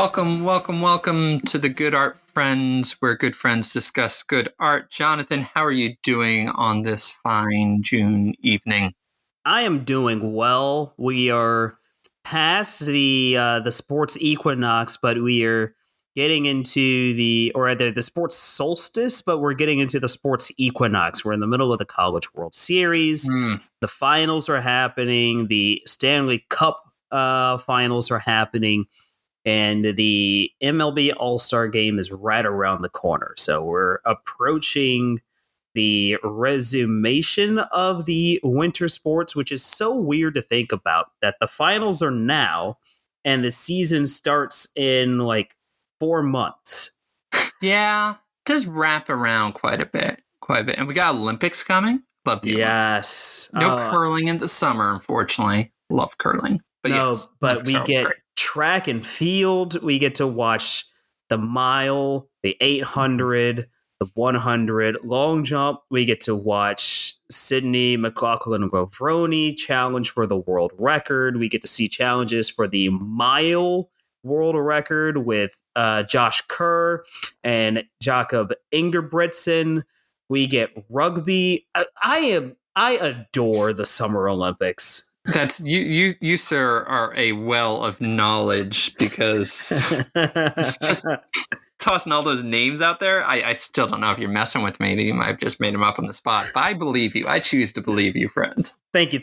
Welcome to the Good Art Friends, where good friends discuss good art. Jonathan, how are you doing on this fine June evening? I am doing well. We are past the sports equinox, but we are getting into the sports solstice, but we're getting into the sports equinox. We're in the middle of the College World Series. Mm. The finals are happening. The Stanley Cup finals are happening. And the MLB All-Star Game is right around the corner. So we're approaching the resumation of the winter sports, which is so weird to think about, that the finals are now and the season starts in like 4 months. Yeah, it does wrap around quite a bit. And we got Olympics coming. Love the Yes. Olympics. No curling in the summer, unfortunately. Love curling. But no, yes, but Olympics we are always get great. track and field. We get to watch the mile, the 800, the 100, long jump. We get to watch Sydney McLaughlin-Grovroni challenge for the world record. We get to see challenges for the mile world record with Josh Kerr and Jakob Ingebrigtsen. We get rugby. I adore the Summer Olympics. That's you sir are a well of knowledge, because it's just tossing all those names out there. I still don't know if you're messing with me. You might have just made them up on the spot. But I believe you. I choose to believe you, friend. Thank you.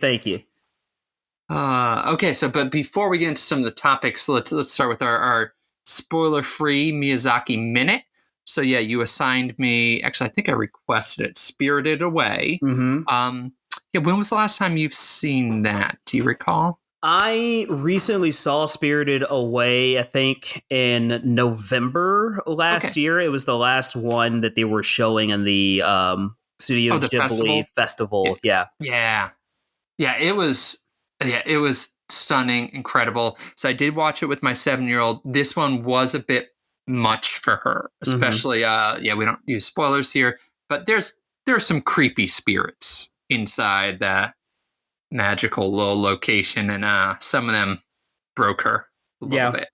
Okay, but before we get into some of the topics, let's start with our spoiler-free Miyazaki Minute. So yeah, you assigned me. Actually, I think I requested it. Spirited Away. Mm-hmm. Yeah, when was the last time you've seen that? Do you recall? I recently saw Spirited Away, I think, in November last year. It was the last one that they were showing in the Studio the Ghibli festival. Yeah. It was stunning, incredible. So I did watch it with my 7-year-old. This one was a bit much for her, especially. We don't use spoilers here, but there's some creepy spirits inside that magical little location, and some of them broke her a little bit.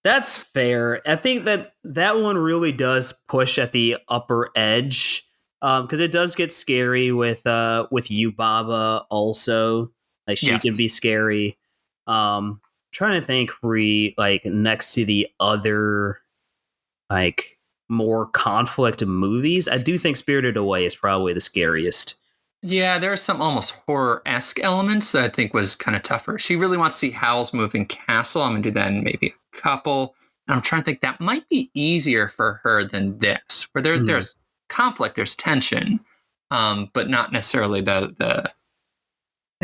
That's fair. I think that one really does push at the upper edge, because it does get scary with Yubaba also. Like, she can be scary. Trying to think next to the other like more conflict movies. I do think Spirited Away is probably the scariest. Yeah, there are some almost horror-esque elements that I think was kind of tougher. She really wants to see Howl's Moving Castle. I'm going to do that in maybe a couple. And I'm trying to think, that might be easier for her than this, where there's conflict, there's tension, but not necessarily the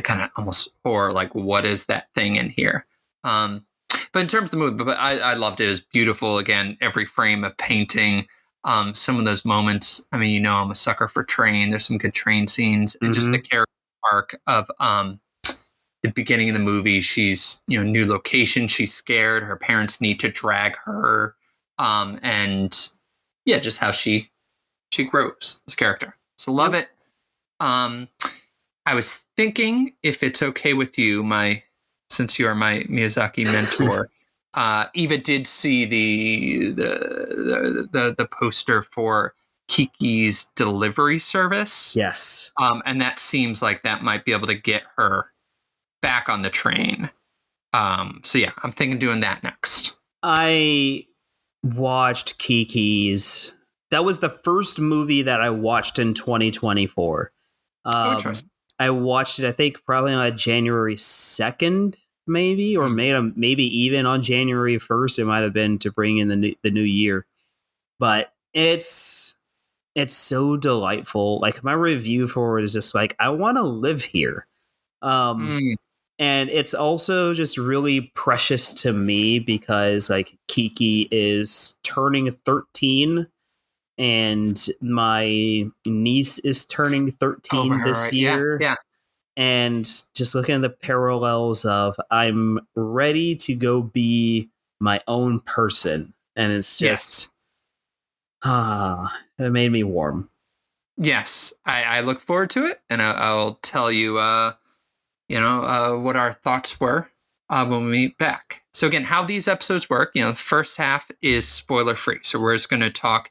kind of almost horror, like, what is that thing in here? But in terms of the movie, but I loved it. It was beautiful. Again, every frame of painting. Some of those moments, I mean, I'm a sucker for train. There's some good train scenes, and just the character arc of the beginning of the movie. She's, new location. She's scared. Her parents need to drag her, and yeah, just how she grows as a character. So love it. I was thinking, if it's okay with you, since you are my Miyazaki mentor. Eva did see the poster for Kiki's delivery service. Yes. And that seems like that might be able to get her back on the train. So yeah, I'm thinking doing that next. I watched Kiki's. That was the first movie that I watched in 2024. Interesting. I watched it, I think, probably on January 2nd. Maybe, or maybe even on January 1st, it might have been to bring in the new year. But it's so delightful. Like, my review for it is just like, I want to live here. And it's also just really precious to me because, like, Kiki is turning 13, and my niece is turning 13 this year. Yeah. And just looking at the parallels of, I'm ready to go be my own person. And it's just, it made me warm. Yes, I look forward to it, and I'll tell you, what our thoughts were when we meet back. So again, how these episodes work, the first half is spoiler free. So we're just going to talk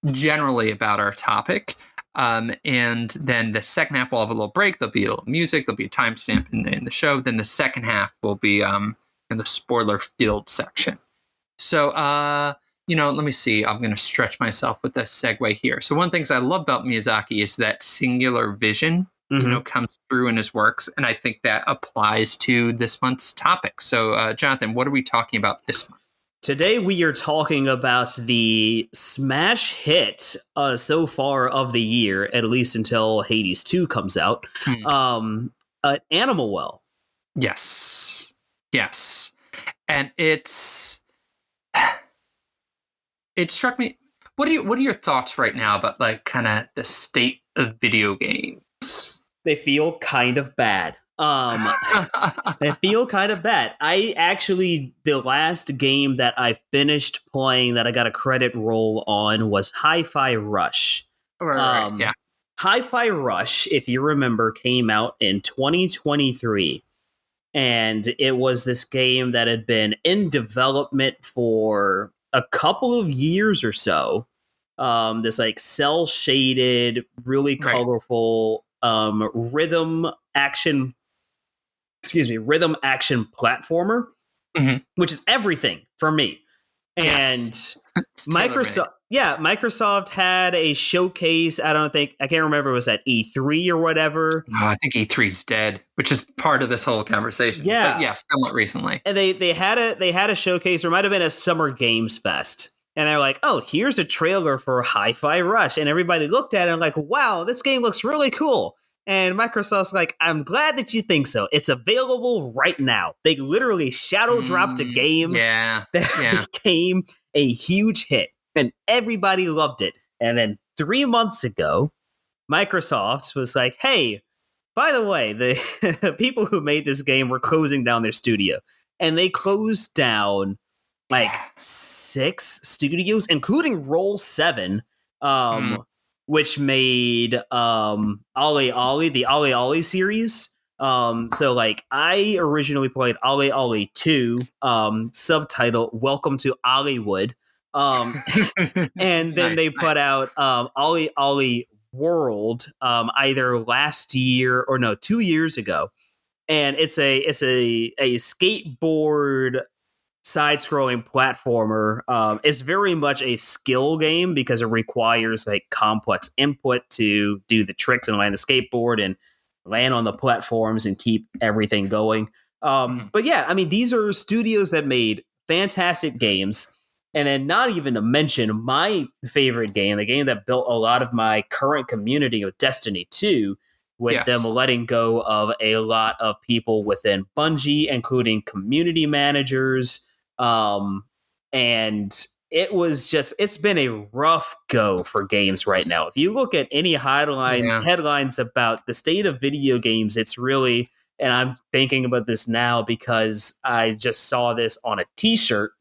generally about our topic. And then the second half will have a little break. There'll be a little music. There'll be a timestamp in the show. Then the second half will be in the spoiler filled section. So, let me see. I'm going to stretch myself with this segue here. So one of the things I love about Miyazaki is that singular vision, comes through in his works. And I think that applies to this month's topic. So, Jonathan, what are we talking about this month? Today we are talking about the smash hit so far of the year, at least until Hades 2 comes out, Animal Well. Yes. And it struck me. What are your thoughts right now about like kind of the state of video games? They feel kind of bad. They feel kind of bad. The last game that I finished playing that I got a credit roll on was Hi-Fi Rush. Right, yeah. Hi-Fi Rush, if you remember, came out in 2023. And it was this game that had been in development for a couple of years or so. This like cel-shaded, really colorful rhythm action platformer, which is everything for me. And Microsoft had a showcase. I can't remember, it was at E3 or whatever. No, I think E3's dead, which is part of this whole conversation. Yeah. But yes, somewhat recently. And they had a showcase, or it might have been a Summer Games Fest. And they're like, oh, here's a trailer for Hi-Fi Rush. And everybody looked at it and like, wow, this game looks really cool. And Microsoft's like, I'm glad that you think so. It's available right now. They literally shadow dropped a game that became a huge hit. And everybody loved it. And then 3 months ago, Microsoft was like, hey, by the way, the people who made this game were closing down their studio. And they closed down like 6 studios, including Roll 7, which made the Ollie Series. So like I originally played Ollie 2, subtitle Welcome to Ollywood. And then they put out Ollie World either last year or 2 years ago. And it's a skateboard side-scrolling platformer. It's very much a skill game because it requires like complex input to do the tricks and land the skateboard and land on the platforms and keep everything going. But yeah, I mean, these are studios that made fantastic games. And then not even to mention my favorite game, the game that built a lot of my current community of Destiny 2, with them letting go of a lot of people within Bungie, including community managers. And it's been a rough go for games right now. If you look at any headlines about the state of video games, it's really, and I'm thinking about this now because I just saw this on a t-shirt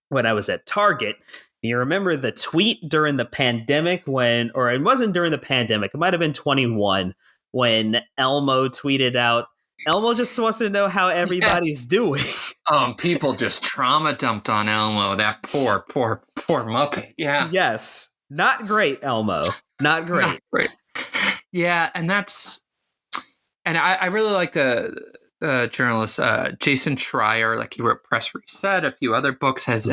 when I was at Target. You remember the tweet during the pandemic or it wasn't during the pandemic, it might have been 21, when Elmo tweeted out, Elmo just wants to know how everybody's doing. People just trauma dumped on Elmo. That poor Muppet. Yeah. Yes. Not great, Elmo. Not great. Not great. Yeah, and I really like the journalist Jason Schreier. Like he wrote Press Reset, a few other books, has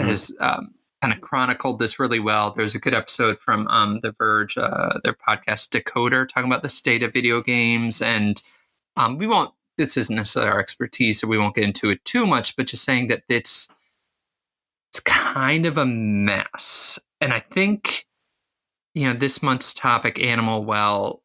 kind of chronicled this really well. There's a good episode from The Verge, their podcast Decoder, talking about the state of video games. And this isn't necessarily our expertise, so we won't get into it too much, but just saying that it's kind of a mess. And I think, this month's topic, Animal Well,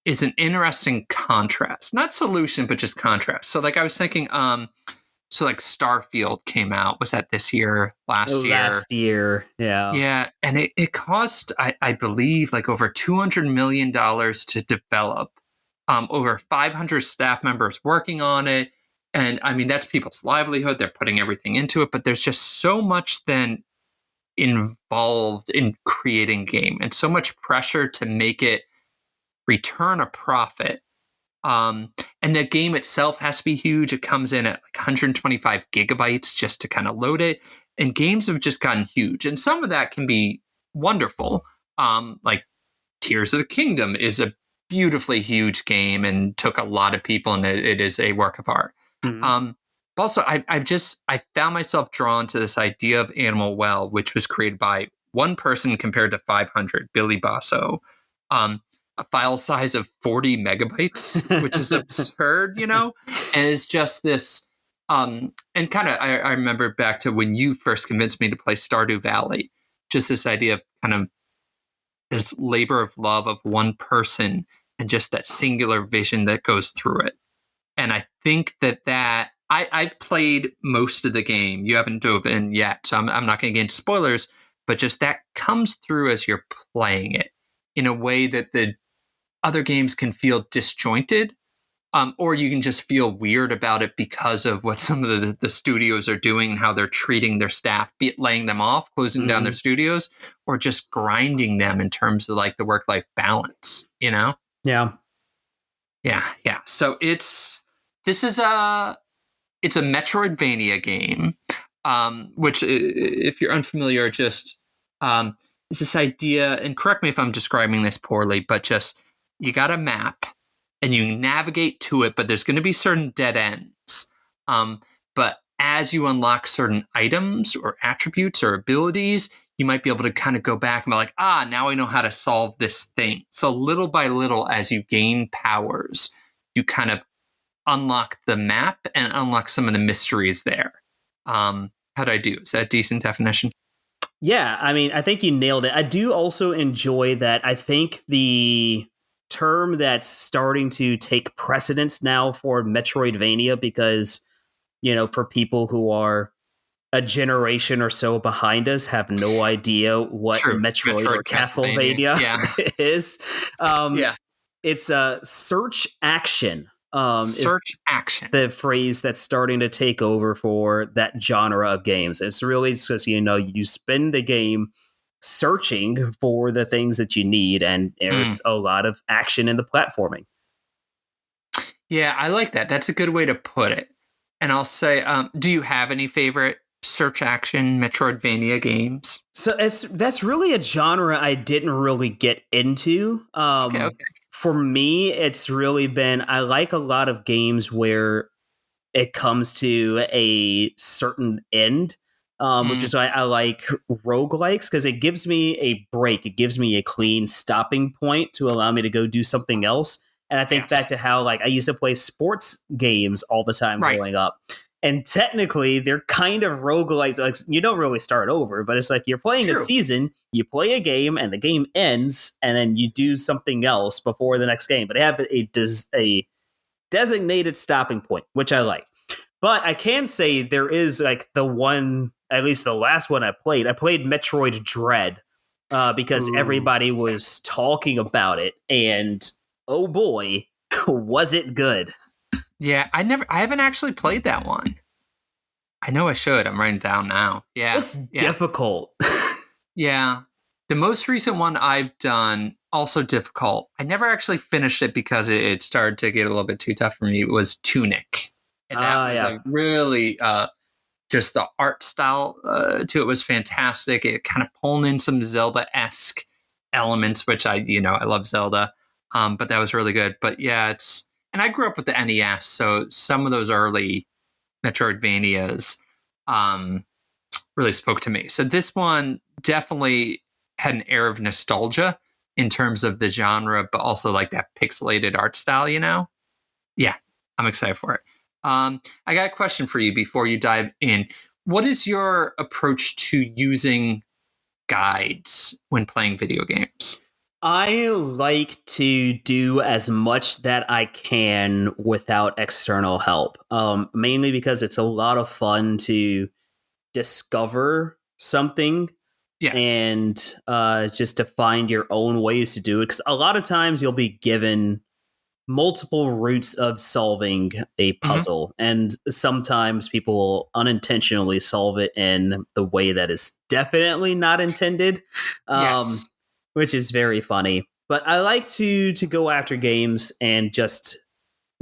is an interesting contrast. Not solution, but just contrast. So like I was thinking, like Starfield came out. Was that this year? Last year. Yeah. Yeah. And it cost, I believe, like over $200 million to develop. Over 500 staff members working on it. And I mean, that's people's livelihood. They're putting everything into it, but there's just so much then involved in creating game and so much pressure to make it return a profit. And And the game itself has to be huge. It comes in at like 125 gigabytes just to kind of load it. And games have just gotten huge. And some of that can be wonderful. Like Tears of the Kingdom is a beautifully huge game and took a lot of people, and it is a work of art. Mhm. But also, I found myself drawn to this idea of Animal Well, which was created by one person compared to 500, Billy Basso. A file size of 40 megabytes, which is absurd, and it's just this. And kind of, I remember back to when you first convinced me to play Stardew Valley, just this idea of kind of this labor of love of one person and just that singular vision that goes through it. And I think I've played most of the game. You haven't dove in yet, so I'm not going to get into spoilers, but just that comes through as you're playing it in a way that the other games can feel disjointed, or you can just feel weird about it because of what some of the studios are doing and how they're treating their staff, be it laying them off, closing down their studios, or just grinding them in terms of like the work-life balance, Yeah. Yeah. So it's a Metroidvania game, which, if you're unfamiliar, just is this idea, and correct me if I'm describing this poorly, but just you got a map and you navigate to it, but there's going to be certain dead ends. But as you unlock certain items or attributes or abilities, you might be able to kind of go back and be like, now I know how to solve this thing. So little by little, as you gain powers, you kind of unlock the map and unlock some of the mysteries there. How'd I do? Is that a decent definition? Yeah, I mean, I think you nailed it. I do also enjoy that. I think the term that's starting to take precedence now for Metroidvania, because, for people who are a generation or so behind us, have no idea what True. Metroid or Castlevania Yeah. is. Yeah. It's a search action. Is Search action. the phrase that's starting to take over for that genre of games. It's really just, you spend the game searching for the things that you need, and there's a lot of action in the platforming. Yeah, I like that. That's a good way to put it. And I'll say, do you have any favorite search action Metroidvania games? So that's really a genre I didn't really get into. Okay. For me, it's really been, I like a lot of games where it comes to a certain end, which is why I like roguelikes, because it gives me a break. It gives me a clean stopping point to allow me to go do something else. And I think back to how, like, I used to play sports games all the time growing up. And technically, they're kind of roguelikes. Like, you don't really start over, but it's like you're playing a season, you play a game, and the game ends, and then you do something else before the next game. But they have a designated stopping point, which I like. But I can say there is, like, the one, at least the last one I played Metroid Dread, because everybody was talking about it, and oh boy, was it good. Yeah, I haven't actually played that one. I know I should. I'm writing it down now. Yeah. It's difficult. Yeah. The most recent one I've done, also difficult. I never actually finished it because it started to get a little bit too tough for me. It was Tunic. And that was like really, just the art style to it was fantastic. It kind of pulled in some Zelda-esque elements, which I love Zelda. But that was really good. But yeah, and I grew up with the NES, so some of those early Metroidvanias really spoke to me. So this one definitely had an air of nostalgia in terms of the genre, but also like that pixelated art style, Yeah, I'm excited for it. I got a question for you before you dive in. What is your approach to using guides when playing video games? I like to do as much that I can without external help, mainly because it's a lot of fun to discover something. Yes. And just to find your own ways to do it. Because a lot of times you'll be given multiple routes of solving a puzzle, and sometimes people will unintentionally solve it in the way that is definitely not intended. Yes. Which is very funny. But I like to go after games and just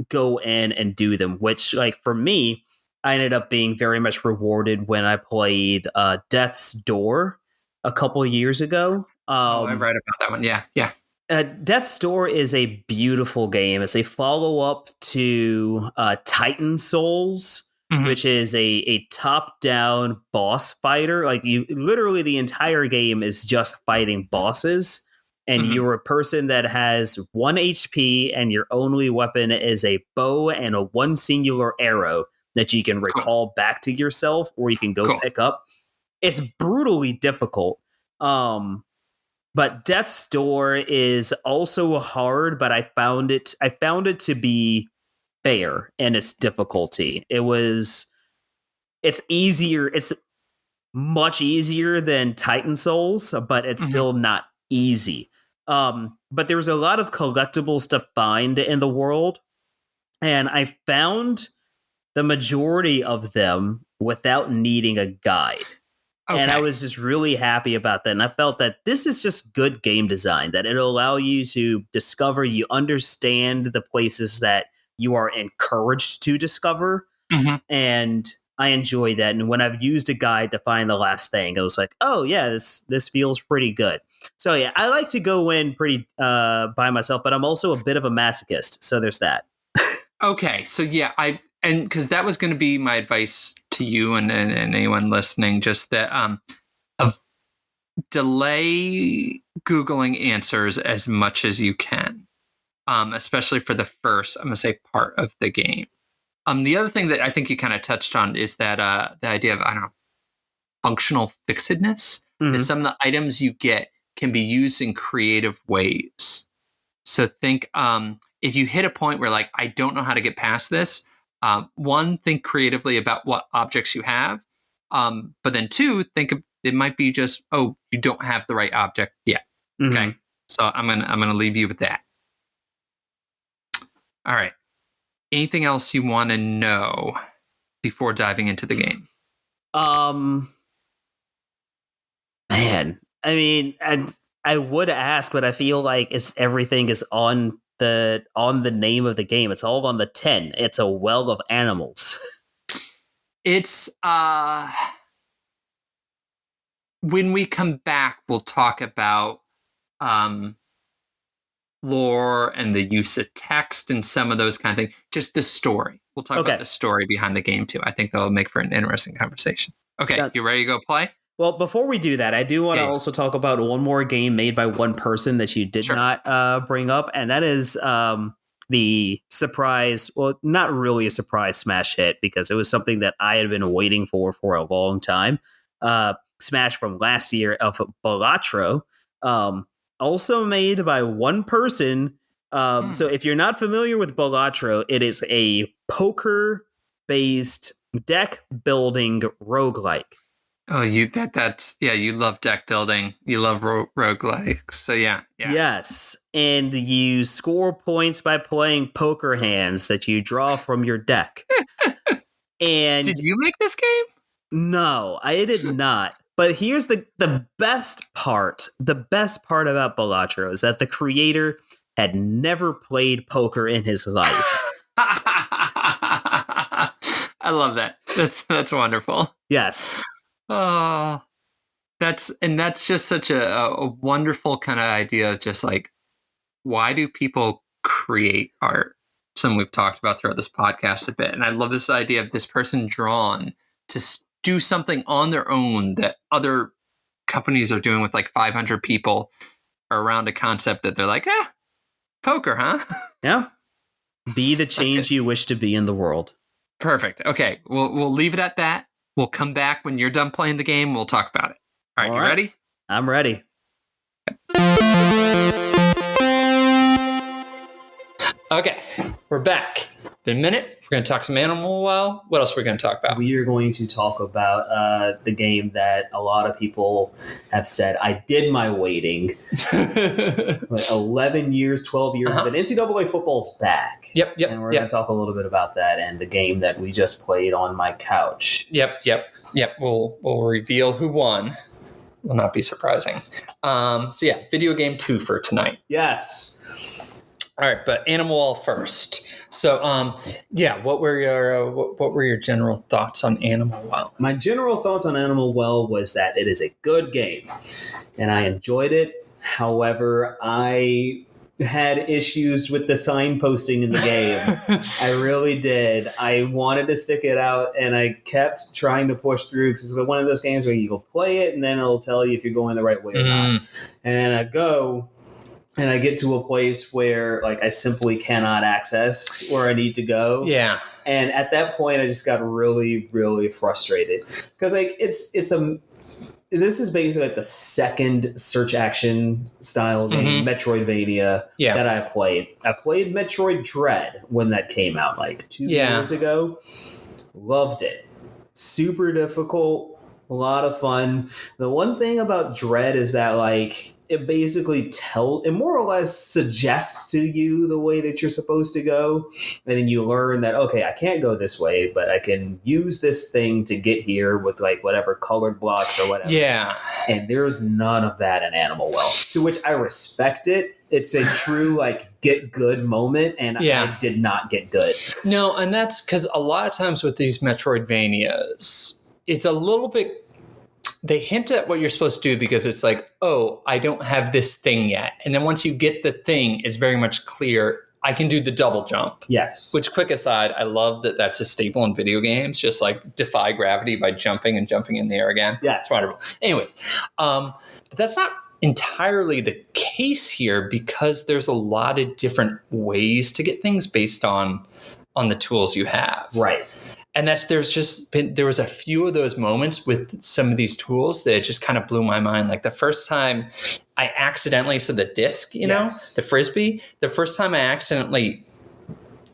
go in and do them, which, like, for me, I ended up being very much rewarded when I played Death's Door a couple of years ago. I've read about that one. Yeah, yeah. Death's Door is a beautiful game. It's a follow-up to Titan Souls, which is a top-down boss fighter. Like, you literally, the entire game is just fighting bosses, and you're a person that has 1 HP, and your only weapon is a bow and a one singular arrow that you can recall back to yourself, or you can go pick up. It's brutally difficult. But Death's Door is also hard, but I found it to be fair in its difficulty. It's easier. It's much easier than Titan Souls, but it's still not easy. But there's a lot of collectibles to find in the world, and I found the majority of them without needing a guide. Okay. And I was just really happy about that. And I felt that this is just good game design, that it'll allow you to discover, you understand the places that you are encouraged to discover. And I enjoy that. And when I've used a guide to find the last thing, I was like, oh yeah, this feels pretty good. So yeah, I like to go in pretty by myself, but I'm also a bit of a masochist. So there's that. Okay. So yeah, because that was going to be my advice to you and anyone listening, just that of delay Googling answers as much as you can, especially for the first, I'm going to say, part of the game. The other thing that I think you kind of touched on is that the idea of, I don't know, functional fixedness. Is some of the items you get can be used in creative ways. So think if you hit a point where, like, I don't know how to get past this, one, think creatively about what objects you have. But then two, think of, it might be just, oh, you don't have the right object yet. Okay. So I'm gonna leave you with that. All right. Anything else you want to know before diving into the game? Man, I mean, I would ask, but I feel like everything is on the name of the game. It's all on the tin. It's a well of animals. It's when we come back, we'll talk about lore and the use of text and some of those kind of things. Just the story. We'll talk about the story behind the game too. I think that'll make for an interesting conversation. Okay, you ready to go play? Well, before we do that, I do want to also talk about one more game made by one person that you did not bring up, and that is the surprise, well, not really a surprise smash hit, because it was something that I had been waiting for a long time. Smash from last year of Balatro, also made by one person. So if you're not familiar with Balatro, it is a poker-based deck-building roguelike. Oh, you love deck building. You love roguelikes. So yeah. Yes, and you score points by playing poker hands that you draw from your deck. And did you make this game? No, I did not. But here's the best part. The best part about Balatro is that the creator had never played poker in his life. I love that. That's wonderful. Yes. Oh, that's just such a wonderful kind of idea of just like, why do people create art? Something we've talked about throughout this podcast a bit. And I love this idea of this person drawn to do something on their own that other companies are doing with like 500 people around a concept that they're like, poker, huh? Yeah. Be the change you wish to be in the world. Perfect. Okay. We'll leave it at that. We'll come back when you're done playing the game. We'll talk about it. All right. Ready? I'm ready. Okay. We're back. Been a minute. We're going to talk some Animal Well. What else are we going to talk about? We are going to talk about the game that a lot of people have said, I did my waiting. 11 years, 12 years, but NCAA football's back. Yep. And we're going to talk a little bit about that and the game that we just played on my couch. Yep. We'll reveal who won. Will not be surprising. So yeah, video game 2 for tonight. Yes. All right, but Animal Well first. So, what were your general thoughts on Animal Well? My general thoughts on Animal Well was that it is a good game, and I enjoyed it. However, I had issues with the signposting in the game. I really did. I wanted to stick it out, and I kept trying to push through because it's one of those games where you will play it, and then it'll tell you if you're going the right way or not. And then I go, and I get to a place where like I simply cannot access where I need to go. Yeah. And at that point, I just got really, really frustrated because like this is basically like the second search action style game, Metroidvania, that I played. I played Metroid Dread when that came out like 2 years ago. Loved it. Super difficult, a lot of fun. The one thing about Dread is that like it basically it more or less suggests to you the way that you're supposed to go, and then you learn that okay, I can't go this way, but I can use this thing to get here with like whatever colored blocks or whatever. Yeah, and there's none of that in Animal Well, to which I respect it. It's a true like get good moment, and I did not get good. No, and that's because a lot of times with these Metroidvanias, it's a little bit. They hint at what you're supposed to do because it's like, oh, I don't have this thing yet. And then once you get the thing, it's very much clear I can do the double jump. Yes. Which, quick aside, I love that that's a staple in video games, just like defy gravity by jumping and jumping in the air again. Yes. It's wonderful. Anyways, but that's not entirely the case here because there's a lot of different ways to get things based on the tools you have. Right. And there was a few of those moments with some of these tools that just kind of blew my mind. Like the first time I accidentally, so the disc, the Frisbee, the first time I accidentally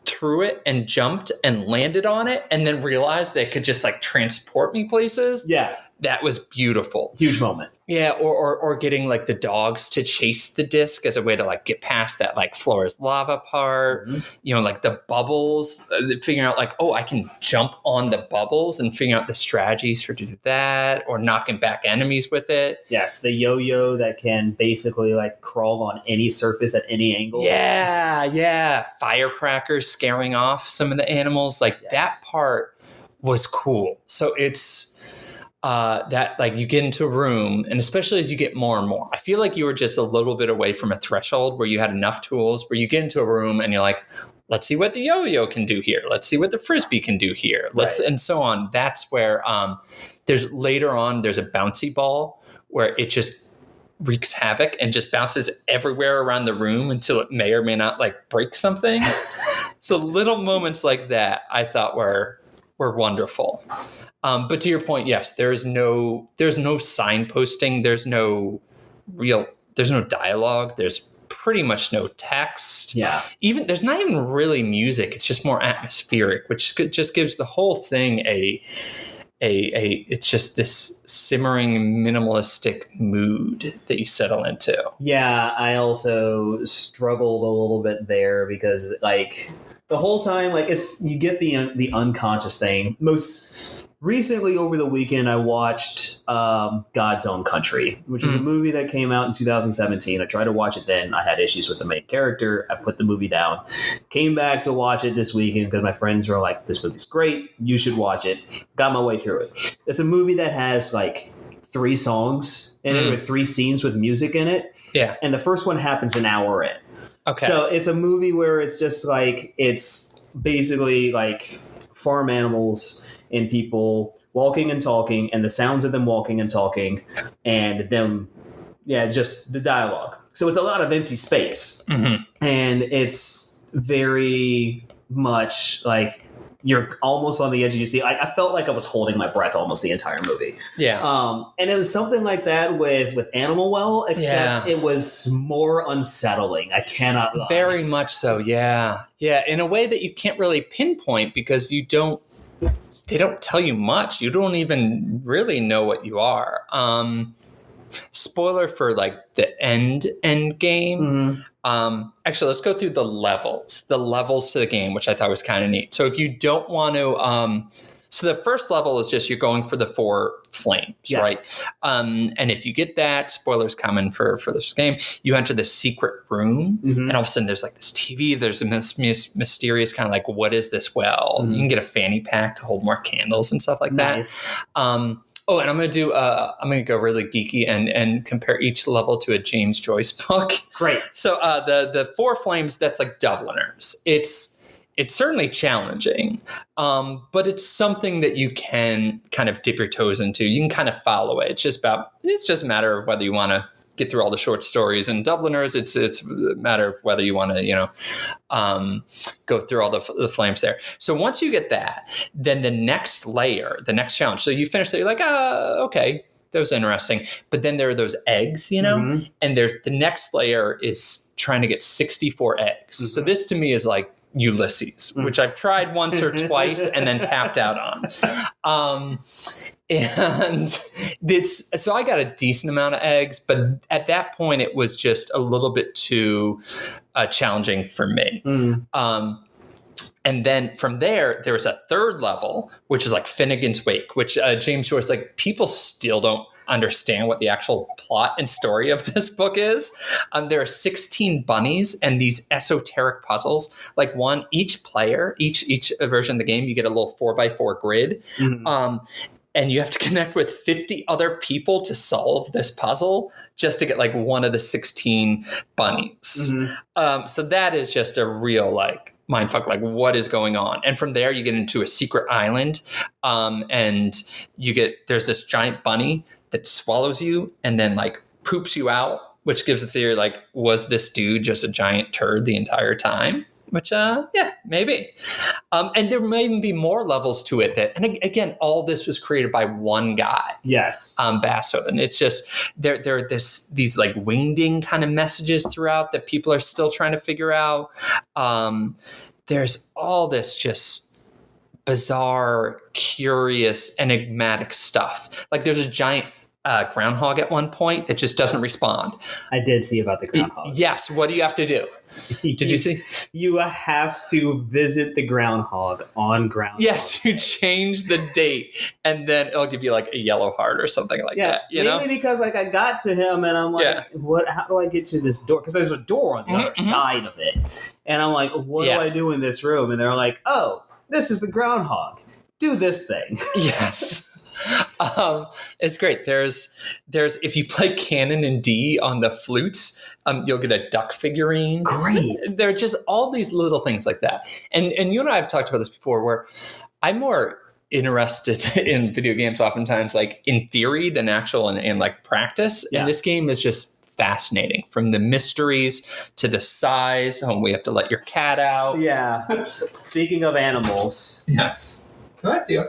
threw it and jumped and landed on it and then realized that it could just like transport me places. Yeah. That was beautiful. Huge moment. Yeah, or getting like the dogs to chase the disc as a way to like get past that like floor is lava part. Like the bubbles, figuring out like, oh, I can jump on the bubbles and figuring out the strategies for to do that, or knocking back enemies with it. Yes, the yo-yo that can basically like crawl on any surface at any angle. Yeah. Firecrackers scaring off some of the animals. Like that part was cool. So it's that like you get into a room, and especially as you get more and more, I feel like you were just a little bit away from a threshold where you had enough tools where you get into a room and you're like, let's see what the yo-yo can do here. Let's see what the Frisbee can do here. And so on. That's where there's a bouncy ball where it just wreaks havoc and just bounces everywhere around the room until it may or may not like break something. So little moments like that I thought were wonderful. But to your point, yes, there's no signposting. There's no dialogue. There's pretty much no text. Yeah. There's not even really music. It's just more atmospheric, which just gives the whole thing it's just this simmering minimalistic mood that you settle into. Yeah, I also struggled a little bit there because like the whole time, like you get the unconscious thing. Most recently over the weekend, I watched God's Own Country, which is a movie that came out in 2017. I tried to watch it then. I had issues with the main character. I put the movie down. Came back to watch it this weekend because my friends were like, this movie's great. You should watch it. Got my way through it. It's a movie that has like 3 songs in it with 3 scenes with music in it. Yeah. And the first one happens an hour in. Okay. So it's a movie where it's just like, it's basically like farm animals and people walking and talking, and the sounds of them walking and talking, and them, just the dialogue. So it's a lot of empty space, and it's very much like you're almost on the edge of your seat. I felt like I was holding my breath almost the entire movie. Yeah. And it was something like that with Animal Well, except it was more unsettling. I cannot lie. Very much so. Yeah. Yeah. In a way that you can't really pinpoint because they don't tell you much. You don't even really know what you are. Spoiler for like the end game. Actually, let's go through the levels to the game, which I thought was kind of neat. So if you don't want to So the first level is just you're going for the 4 flames, Yes. right? And if you get that, spoilers coming for this game, you enter the secret room, and all of a sudden there's like this TV. There's a mysterious kind of like, what is this well? You can get a fanny pack to hold more candles and stuff like that. Oh, and I'm gonna go really geeky and compare each level to a James Joyce book. Great. So the 4 flames, that's like Dubliners. It's certainly challenging, but it's something that you can kind of dip your toes into. You can kind of follow it. It's just a matter of whether you want to get through all the short stories in Dubliners. It's a matter of whether you want to, go through all the flames there. So once you get that, then the next layer, the next challenge. So you finish it, you're like, okay, that was interesting. But then there are those eggs, and there's the next layer is trying to get 64 eggs. So this to me is like Ulysses, which I've tried once or twice and then tapped out on. And so I got a decent amount of eggs, but at that point it was just a little bit too challenging for me. And then from there was a third level, which is like Finnegan's Wake, which James Joyce, like, people still don't understand what the actual plot and story of this book is. There are 16 bunnies and these esoteric puzzles. Like each player, each version of the game, you get a little 4x4 grid. And you have to connect with 50 other people to solve this puzzle just to get like one of the 16 bunnies. So that is just a real like mindfuck, like what is going on? And from there you get into a secret island, and there's this giant bunny that swallows you and then like poops you out, which gives the theory like, was this dude just a giant turd the entire time? Which, yeah, maybe. And there may even be more levels to it. And again, all this was created by one guy. Yes. Basso. And it's just, there are these like wingding kind of messages throughout that people are still trying to figure out. There's all this just bizarre, curious, enigmatic stuff. Like there's a giant groundhog at one point that just doesn't respond. I did see about the groundhog. Yes. What do you have to do? Did you see? You have to visit the groundhog on groundhog. Yes, you change the date, and then it'll give you like a yellow heart or something like that. Mainly because like I got to him and I'm like, what? How do I get to this door? Because there's a door on the other side of it, and I'm like, what do I do in this room? And they're like, oh, this is the groundhog. Do this thing. Yes. It's great. There's if you play Canon and D on the flutes, you'll get a duck figurine. Great. There are just all these little things like that. And you and I have talked about this before, where I'm more interested in video games oftentimes like in theory than actual and like practice. And this game is just fascinating, from the mysteries to the size. We have to let your cat out. Yeah. Speaking of animals. Yes. Go ahead, Theo.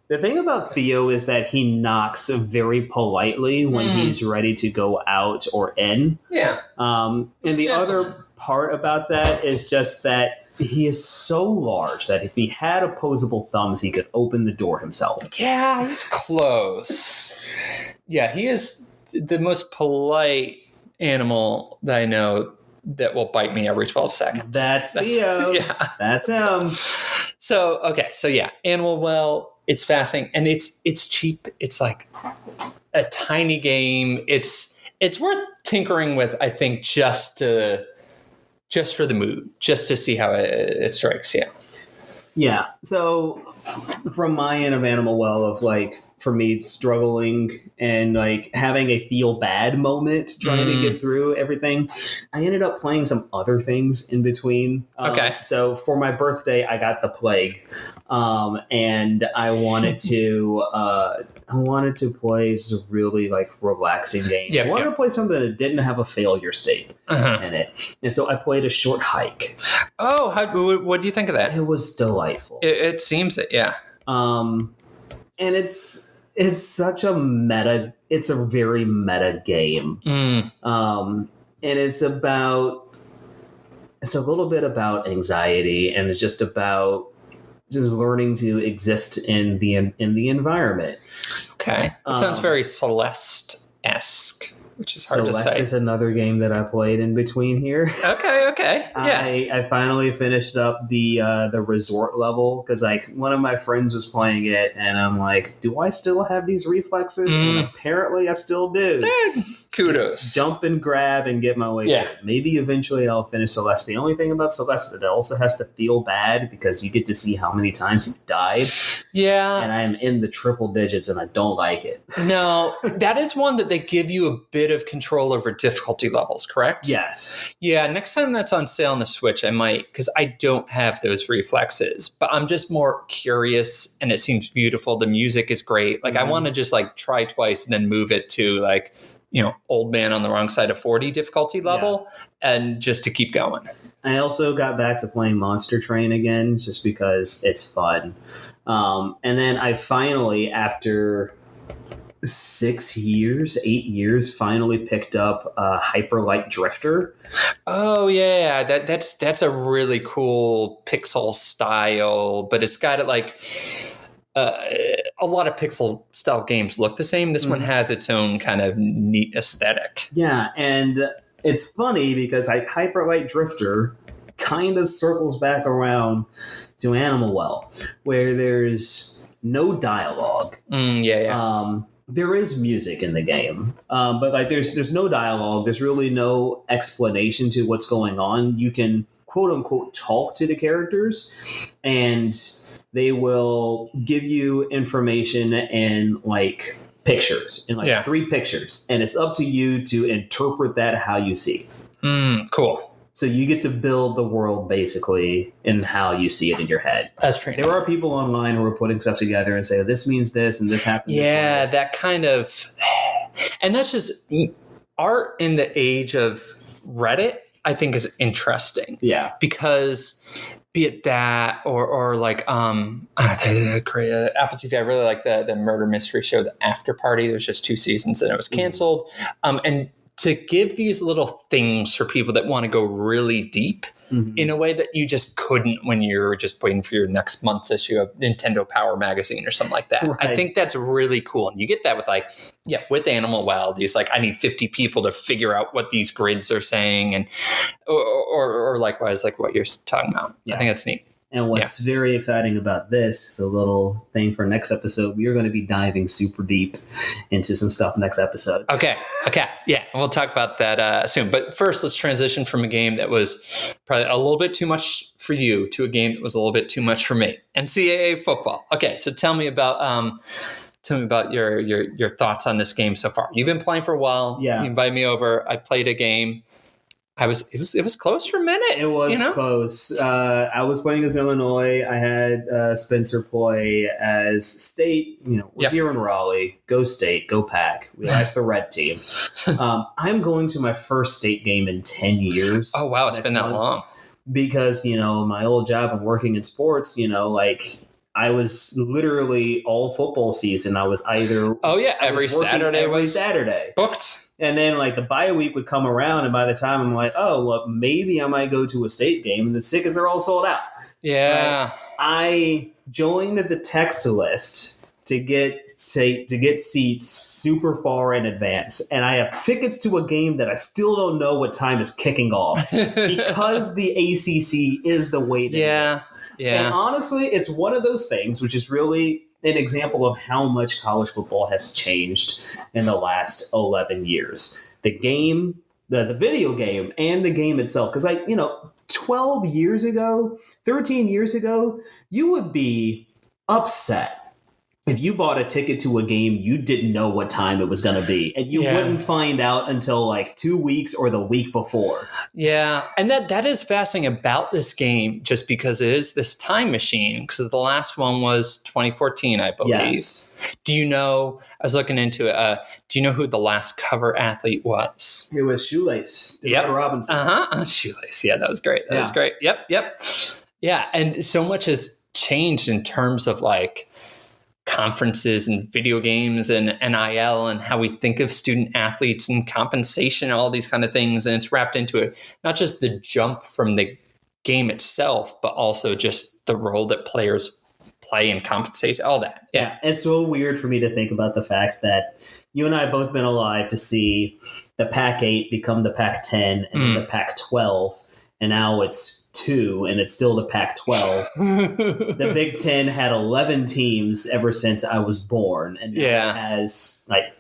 The thing about Theo is that he knocks very politely when he's ready to go out or in. Yeah. And the other part about that is just that he is so large that if he had opposable thumbs, he could open the door himself. Yeah, he's close. Yeah, he is the most polite animal that I know that will bite me every 12 seconds. That's Theo. Yeah. That's him. So, okay. So, yeah, Animal Well. It's fascinating, and it's cheap. It's like a tiny game. It's worth tinkering with, I think, just for the mood, just to see how it strikes. Yeah. Yeah. So from my end of Animal Well, of like, for me struggling and like having a feel bad moment trying to get through everything, I ended up playing some other things in between. Okay. So for my birthday, I got The Plague, and I wanted to play a really like relaxing game. I wanted to play something that didn't have a failure state in it, and so I played A Short Hike. Oh, what do you think of that? It was delightful. It seems it, yeah. And it's such a meta. It's a very meta game. And it's a little bit about anxiety, and it's just about just learning to exist in the environment. Okay, it sounds very Celeste-esque. which is hard Celeste to say. is another game that I played in between here. Okay. Yeah. I finally finished up the resort level because like one of my friends was playing it, and I'm like, do I still have these reflexes? And apparently, I still do. Kudos. Jump and grab and get my way through. Maybe eventually I'll finish Celeste. The only thing about Celeste is that it also has to feel bad because you get to see how many times you've died. Yeah. And I'm in the triple digits and I don't like it. No, that is one that they give you a bit of control over difficulty levels, correct? Yes. Yeah, next time that's on sale on the Switch, I might, because I don't have those reflexes, but I'm just more curious and it seems beautiful. The music is great. Like I want to just like try twice and then move it to like, old man on the wrong side of 40 difficulty level and just to keep going. I also got back to playing Monster Train again just because it's fun. And then I finally, after 8 years, finally picked up Hyper Light Drifter. Oh yeah, that's a really cool pixel style, but it's got it like a lot of pixel style games look the same. This one has its own kind of neat aesthetic. Yeah, and it's funny because like Hyper Light Drifter kind of circles back around to Animal Well, where there's no dialogue. There is music in the game, but like there's no dialogue. There's really no explanation to what's going on. You can quote unquote talk to the characters, and they will give you information in like pictures, in like 3 pictures, and it's up to you to interpret that how you see. Cool. So you get to build the world basically in how you see it in your head. That's pretty There are people online who are putting stuff together and say, this means this and this happens. Yeah, that kind of... And that's just... Art in the age of Reddit, I think, is interesting. Yeah. Because be it that or like Apple TV, I really like the murder mystery show, The After Party. There's just 2 seasons and it was canceled. And to give these little things for people that want to go really deep in a way that you just couldn't when you're just waiting for your next month's issue of Nintendo Power Magazine or something like that. Right. I think that's really cool. And you get that with with Animal Wild. It's like, I need 50 people to figure out what these grids are saying, and or likewise, like what you're talking about. Yeah. I think that's neat. And what's very exciting about this, the little thing for next episode, we are going to be diving super deep into some stuff next episode. Okay. Yeah, we'll talk about that soon. But first, let's transition from a game that was probably a little bit too much for you to a game that was a little bit too much for me. NCAA Football. Okay, so tell me about your thoughts on this game so far. You've been playing for a while. Yeah. You invited me over. I played a game. It was close for a minute. It was close. I was playing as Illinois. I had Spencer play as State. We're here in Raleigh. Go State. Go Pack. We like the red team. I'm going to my first state game in 10 years. Oh, wow. It's been that long. Because, my old job, I'm working in sports, I was literally all football season. I was either... Oh, yeah. Every Saturday booked. And then the bye week would come around, and by the time I'm like, oh, well, maybe I might go to a state game, and the tickets are all sold out. Yeah. Right? I joined the text list to get seats super far in advance, and I have tickets to a game that I still don't know what time is kicking off because the ACC is the way that it is. Yeah. And honestly, it's one of those things which is really an example of how much college football has changed in the last 11 years. The game, the video game, and the game itself. Because 12 years ago, 13 years ago, you would be upset if you bought a ticket to a game, you didn't know what time it was going to be, and you wouldn't find out until 2 weeks or the week before. Yeah, and that is fascinating about this game, just because it is this time machine. Because the last one was 2014, I believe. Yes. Do you know? I was looking into it. Do you know who the last cover athlete was? It was Shoelace. Yep. Robinson. Shoelace. Yeah, that was great. That was great. Yep. Yeah, and so much has changed in terms of conferences and video games and NIL and how we think of student athletes and compensation and all these kind of things. And it's wrapped into it, not just the jump from the game itself, but also just the role that players play in compensation, all that. Yeah. It's so weird for me to think about the fact that you and I have both been alive to see the Pac-8 become the Pac-10 and then the Pac-12, and now it's 2 and it's still the Pac-12. The Big Ten had 11 teams ever since I was born, and now it has like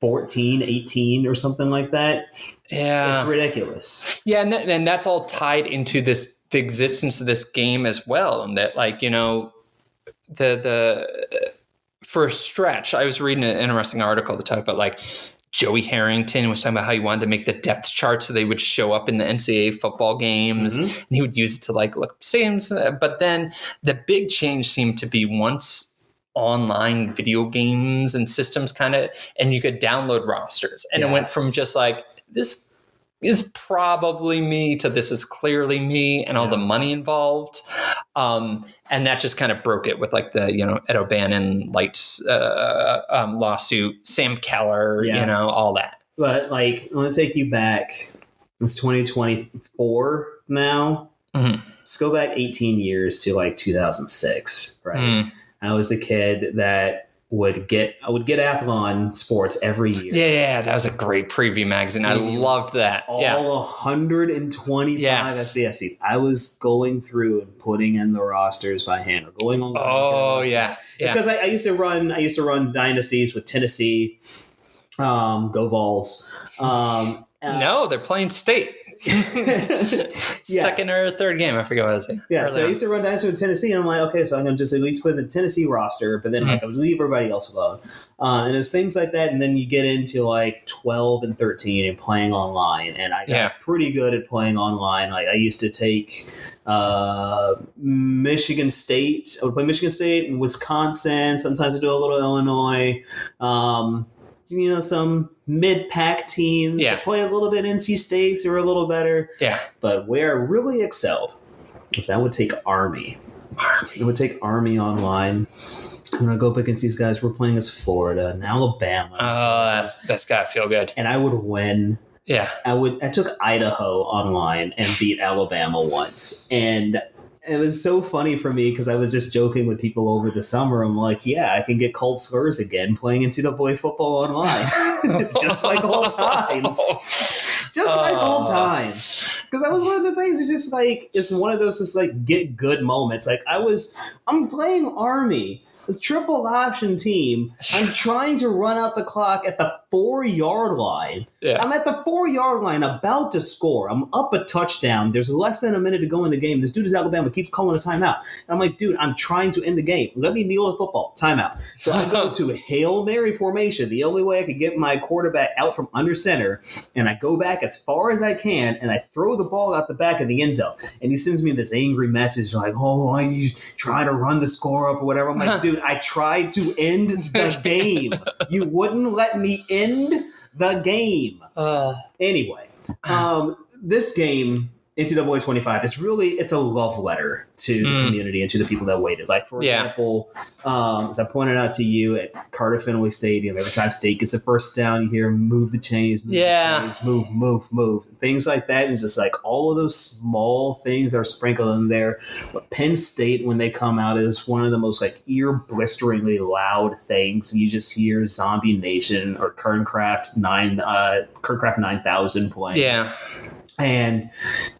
14, 18 or something like that. Yeah. It's ridiculous. Yeah, and that's all tied into the existence of this game as well. And that, like, you know, the for a stretch, I was reading an interesting article that talked about, like, Joey Harrington was talking about how he wanted to make the depth chart so they would show up in the NCAA football games, and he would use it to, like, look games. But then the big change seemed to be once online video games and systems and you could download rosters, and it went from just like, this is probably me to this is clearly me, and all the money involved. And that just kind of broke it with, like, the, you know, Ed O'Bannon Lights lawsuit, Sam Keller, you know, all that. But, like, I want to take you back. It's 2024 now. Let's go back 18 years to, like, 2006, right? I was the kid that I would get Athlon Sports every year. Yeah, that was a great preview magazine. I loved that. All 125 FCS. I was going through and putting in the rosters by hand, or going on. Because I used to run dynasties with Tennessee. Go Vols. No, they're playing state. Second or third game, I forget what I was saying. Yeah, so I used to run dynasty with Tennessee, and I'm like, okay, so I'm going to just at least put the Tennessee roster, but then I would leave everybody else alone. And it was things like that, and then you get into, like, 12 and 13 and playing online, and I got pretty good at playing online. Like, I used to take Michigan State. I would play Michigan State and Wisconsin. Sometimes I do a little Illinois. You know, some mid-pack teams. I play a little bit NC States, or a little better. Yeah. But where I really excelled was I would take Army. I would take Army online. And I'd go up against these guys. We're playing as Florida and Alabama. Oh, that's got to feel good. And I would win. Yeah. I took Idaho online and beat Alabama once. And it was so funny for me because I was just joking with people over the summer. I'm like, yeah, I can get cold sores again playing NCAA football online. It's just like old times. Just like old times. Because that was one of the things. It's just like, it's one of those just like get good moments. Like I'm playing Army, a triple option team. I'm trying to run out the clock at the 4-yard line. Yeah. I'm at the 4-yard line, about to score. I'm up a touchdown. There's less than a minute to go in the game. This dude is Alabama, keeps calling a timeout. And I'm like, dude, I'm trying to end the game. Let me kneel at football. Timeout. So I go to Hail Mary formation, the only way I could get my quarterback out from under center. And I go back as far as I can, and I throw the ball out the back of the end zone. And he sends me this angry message like, oh, you try to run the score up or whatever. I'm like, dude, I tried to end the game. You wouldn't let me end the game. Anyway, this game, NCAA 25, it's a love letter to the community and to the people that waited. Like, for example, as I pointed out to you at Carter Finley Stadium, every time State gets a first down, you hear move the chains, move. Things like that. It's just like all of those small things that are sprinkled in there. But Penn State, when they come out, is one of the most like ear-blisteringly loud things. You just hear Zombie Nation or Kerncraft 9000 playing. Yeah. And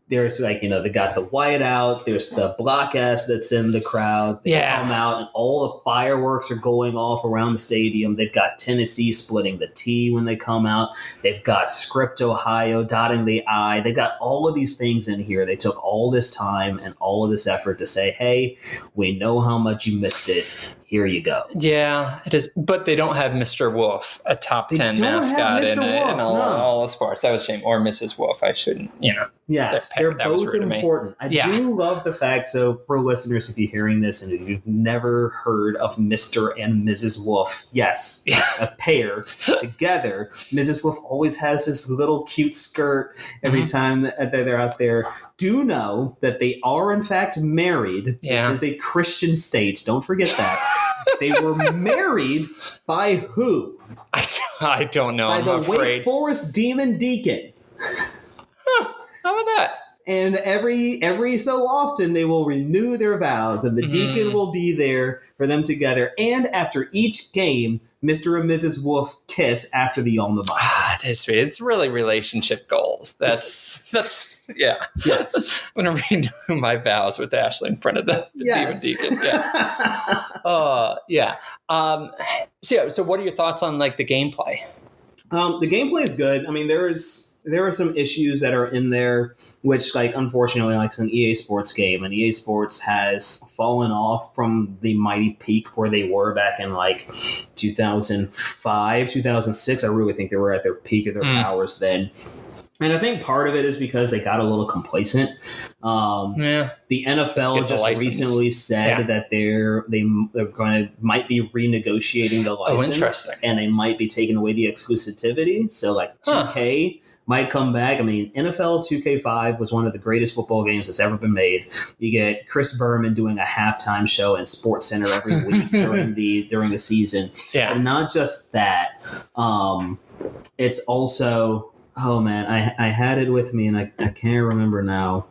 there's like, you know, they got the whiteout, there's the Block S that's in the crowds. They come out and all the fireworks are going off around the stadium. They've got Tennessee splitting the T when they come out. They've got Script Ohio dotting the I. They got all of these things in here. They took all this time and all of this effort to say, hey, we know how much you missed it. Here you go. Yeah, it is. But they don't have Mr. Wolf, a top 10 mascot in all sports. That was a shame. Or Mrs. Wolf. I shouldn't, you know. Yes, they're both important. I do love the fact, so for listeners, if you're hearing this and if you've never heard of Mr. and Mrs. Wolf, yes, a pair together. Mrs. Wolf always has this little cute skirt every time that they're out there. Do know that they are, in fact, married. Yeah. This is a Christian state. Don't forget that. They were married by who? I don't know. By the Wake Forest Demon Deacon. How about that? And every so often they will renew their vows, and the deacon will be there for them together. And after each game, Mr. and Mrs. Wolf kiss after the Alma Bible. It's really relationship goals. That's yeah. Yes. I'm gonna renew my vows with Ashley in front of the Yes. demon deacon. Yeah. Yeah. So what are your thoughts on like the gameplay? The gameplay is good. I mean, there are some issues that are in there, which, like, unfortunately, like, it's an EA Sports game, and EA Sports has fallen off from the mighty peak where they were back in, like, 2005, 2006. I really think they were at their peak of their powers then. And I think part of it is because they got a little complacent. The NFL just recently said that they're might be renegotiating the license, and they might be taking away the exclusivity. So like 2K might come back. I mean, NFL 2K5 was one of the greatest football games that's ever been made. You get Chris Berman doing a halftime show in SportsCenter every week during the season. Yeah, and not just that. It's also. Oh, man, I had it with me, and I can't remember now.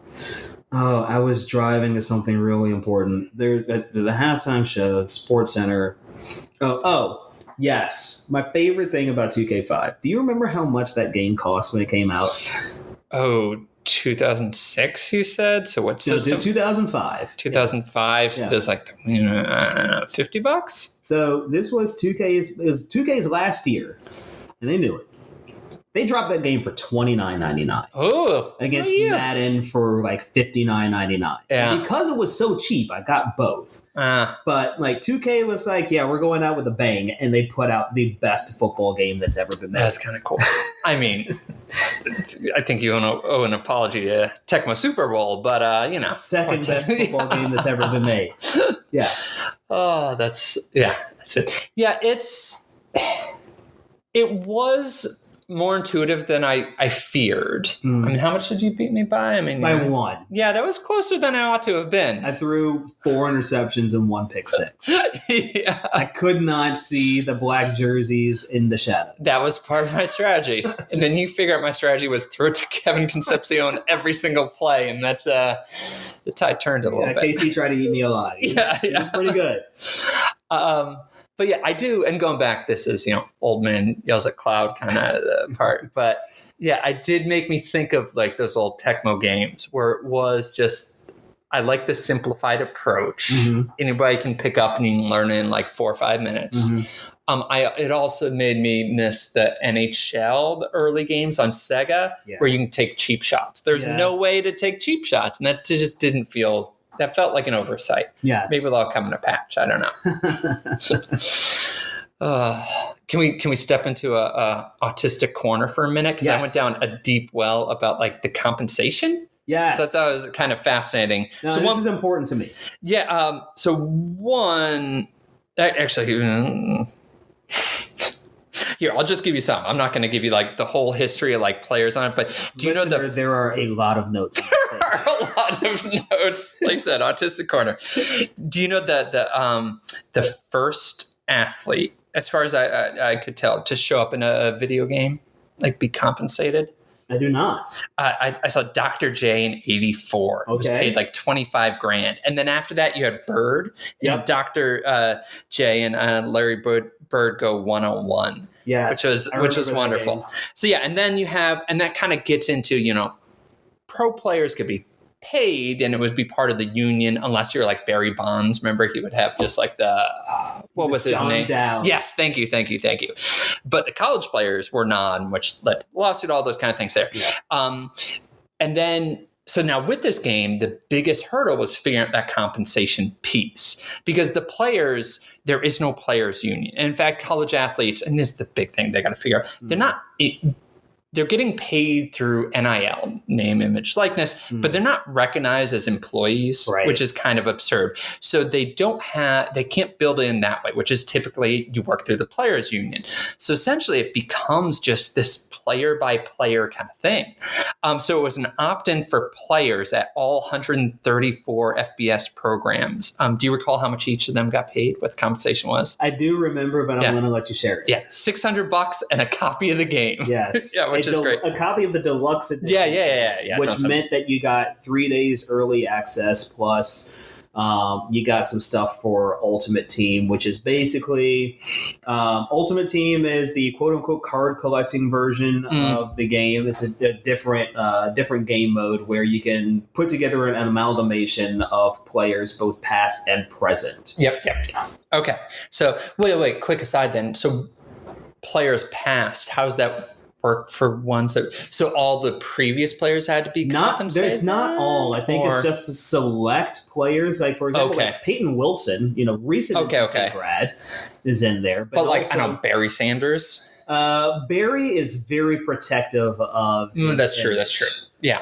Oh, I was driving to something really important. There's the halftime show at SportsCenter. Oh, yes. My favorite thing about 2K5. Do you remember how much that game cost when it came out? Oh, 2006, you said? So what system? 2005. 2005. So there's like, I don't know, $50? So this was 2K's last year, and they knew it. They dropped that game for $29.99. Oh, against Madden for like $59.99. Yeah. Because it was so cheap, I got both. But like 2K was like, yeah, we're going out with a bang, and they put out the best football game that's ever been made. That's kind of cool. I mean, I think you owe an apology to Tecmo Super Bowl, but second best football game that's ever been made. Yeah. Oh, that's it. Yeah, it was more intuitive than I feared. I mean, how much did you beat me by? I mean, by one. Yeah, that was closer than I ought to have been. I threw 4 interceptions and 1 pick six. Yeah. I could not see the black jerseys in the shadow. That was part of my strategy. And then you figure out my strategy was throw it to Kevin Concepcion every single play, and that's the tide turned a little bit. Casey tried to eat me alive. It was pretty good. But yeah, I do. And going back, this is, old man yells at cloud kind of part. But yeah, I did make me think of like those old Tecmo games where it was just, I like the simplified approach. Mm-hmm. Anybody can pick up and you can learn it in like 4 or 5 minutes. Mm-hmm. It also made me miss the NHL, the early games on Sega, where you can take cheap shots. There's no way to take cheap shots. And that just didn't feel... That felt like an oversight. Yeah, maybe they'll come in a patch. I don't know. Can we step into a autistic corner for a minute? Because I went down a deep well about like the compensation. Yes, so I thought it was kind of fascinating. No, so this is important to me. Yeah. So one, actually. Here, I'll just give you some. I'm not going to give you like the whole history of like players on it, but do you know that there are a lot of notes? There are a lot of notes. Like I said, autistic corner. Do you know that the first athlete, as far as I could tell, to show up in a video game, like be compensated? I do not. I saw Dr. J in '84. It was paid like $25,000, and then after that you had Bird and Dr. J and Larry Bird go 1-on-1. Yeah, which was wonderful. So yeah, and then you have, and that kind of gets into, pro players could be paid and it would be part of the union unless you're like Barry Bonds. Remember, he would have just like what was his name? Down. Yes, thank you. But the college players were non, which led to the lawsuit, all those kind of things there. Yeah. And then, so now with this game, the biggest hurdle was figuring out that compensation piece because the players, there is no players union. And in fact, college athletes, and this is the big thing they got to figure out, they're getting paid through NIL, name, image, likeness, but they're not recognized as employees, which is kind of absurd. So they can't build it in that way, which is typically you work through the players union. So essentially it becomes just this player by player kind of thing. So it was an opt-in for players at all 134 FBS programs. Do you recall how much each of them got paid, what the compensation was? I do remember, but I'm going to let you share it. Yeah, $600 and a copy of the game. Yes. Yeah, which is great. A copy of the deluxe edition. Yeah. Which meant that you got 3 days early access plus You got some stuff for Ultimate Team, which is basically Ultimate Team is the quote unquote card collecting version of the game. It's a different game mode where you can put together an amalgamation of players, both past and present. Yep. Okay. So wait. Quick aside then. So players past, how's that work for one? So all the previous players had to be compensated? There's not all. I think it's just to select players. Like, for example, like Peyton Wilson, recent grad is in there. But like, also, I don't know, Barry Sanders? Barry is very protective of that's true. Yeah.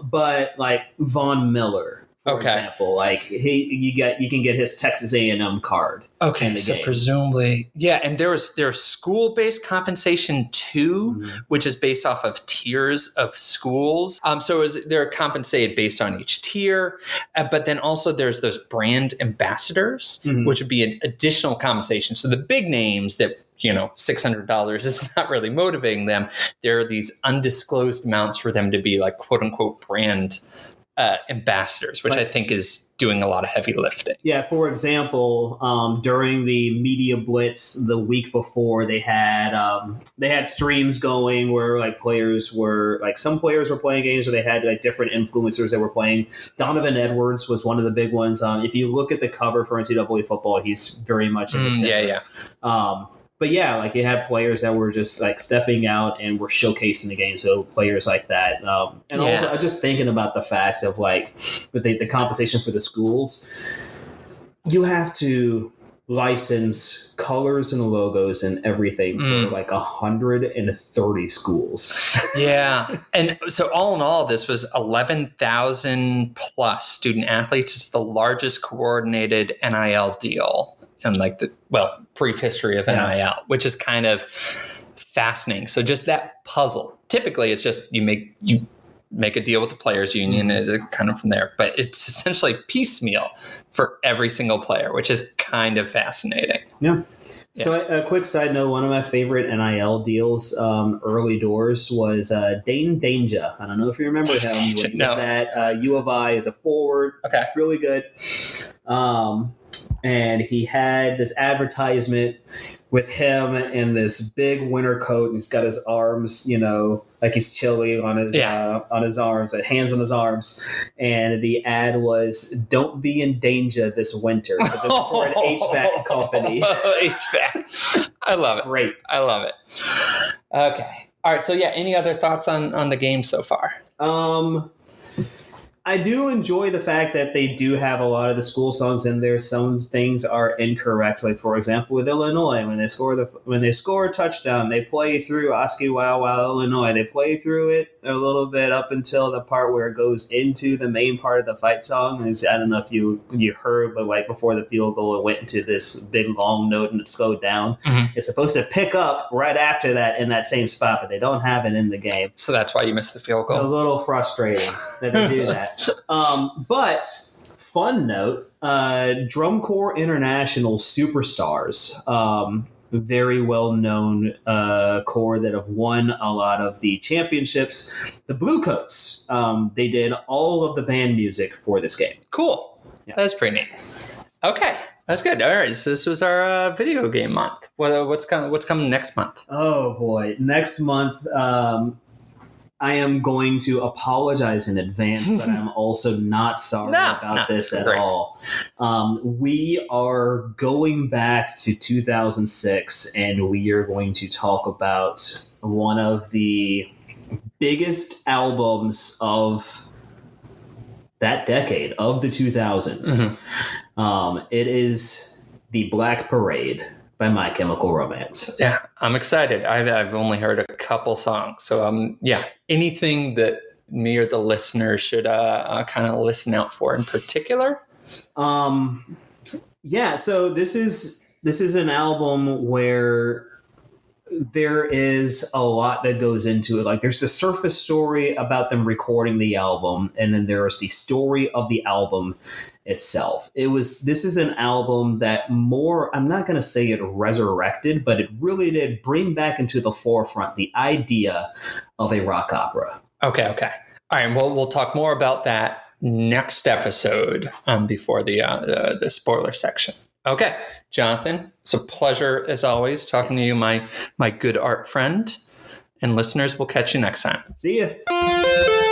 But like Von Miller, for example, like you can get his Texas A&M card. Okay, so game. Presumably, yeah, and there's school-based compensation too, which is based off of tiers of schools. So they're compensated based on each tier, but then also there's those brand ambassadors, which would be an additional compensation. So the big names that $600 is not really motivating them. There are these undisclosed amounts for them to be like quote unquote brand ambassadors, which I think is doing a lot of heavy lifting. Yeah, for example, during the media blitz the week before, they had streams going where like some players were playing games, or they had like different influencers that were playing. Donovan Edwards was one of the big ones. If you look at the cover for NCAA football, he's very much in the center. But yeah, like you had players that were just like stepping out and were showcasing the game. So players like that. Also I was just thinking about the fact of like with the compensation for the schools, you have to license colors and logos and everything for like 130 schools. Yeah. And so all in all, this was 11,000 plus student athletes. It's the largest coordinated NIL deal and like the brief history of NIL, which is kind of fascinating. So just that puzzle. Typically, it's just you make a deal with the players union, is kind of from there, but it's essentially piecemeal for every single player, which is kind of fascinating. Yeah. So a quick side note, one of my favorite NIL deals early doors was Dane Danger. I don't know if you remember him. He was at U of I as a forward. Okay. Really good. And he had this advertisement with him in this big winter coat, and he's got his arms, like he's chilling on his arms, hands on his arms. And the ad was, "Don't be in danger this winter," because it's for an HVAC company. HVAC. I love it. Great. I love it. Okay. All right. So any other thoughts on the game so far? I do enjoy the fact that they do have a lot of the school songs in there. Some things are incorrect. Like, for example, with Illinois, when they score a touchdown, they play through Oski Wow Wow Illinois. They play through it a little bit up until the part where it goes into the main part of the fight song. And I don't know if you heard, but like before the field goal, it went into this big long note and it slowed down. It's supposed to pick up right after that in that same spot, but they don't have it in the game. So that's why you missed the field goal. A little frustrating that they do that. But fun note, Drum Corps International Superstars, very well-known corps that have won a lot of the championships. The Bluecoats, they did all of the band music for this game. Cool. Yeah. That's pretty neat. Okay. That's good. All right. So this was our video game month. What's coming next month? Oh, boy. Next month, I am going to apologize in advance, but I'm also not sorry about this at all. We are going back to 2006, and we are going to talk about one of the biggest albums of that decade, of the 2000s. It is The Black Parade by My Chemical Romance. Yeah, I'm excited. I've only heard a couple songs. So, anything that me or the listener should kind of listen out for in particular? So this is an album where there is a lot that goes into it. Like, there's the surface story about them recording the album, and then there's the story of the album itself. This is an album that I'm not going to say it resurrected, but it really did bring back into the forefront the idea of a rock opera. Okay. All right. Well, we'll talk more about that next episode before the spoiler section. Okay, Jonathan, it's a pleasure as always talking to you, my good art friend. And listeners, we'll catch you next time. See ya.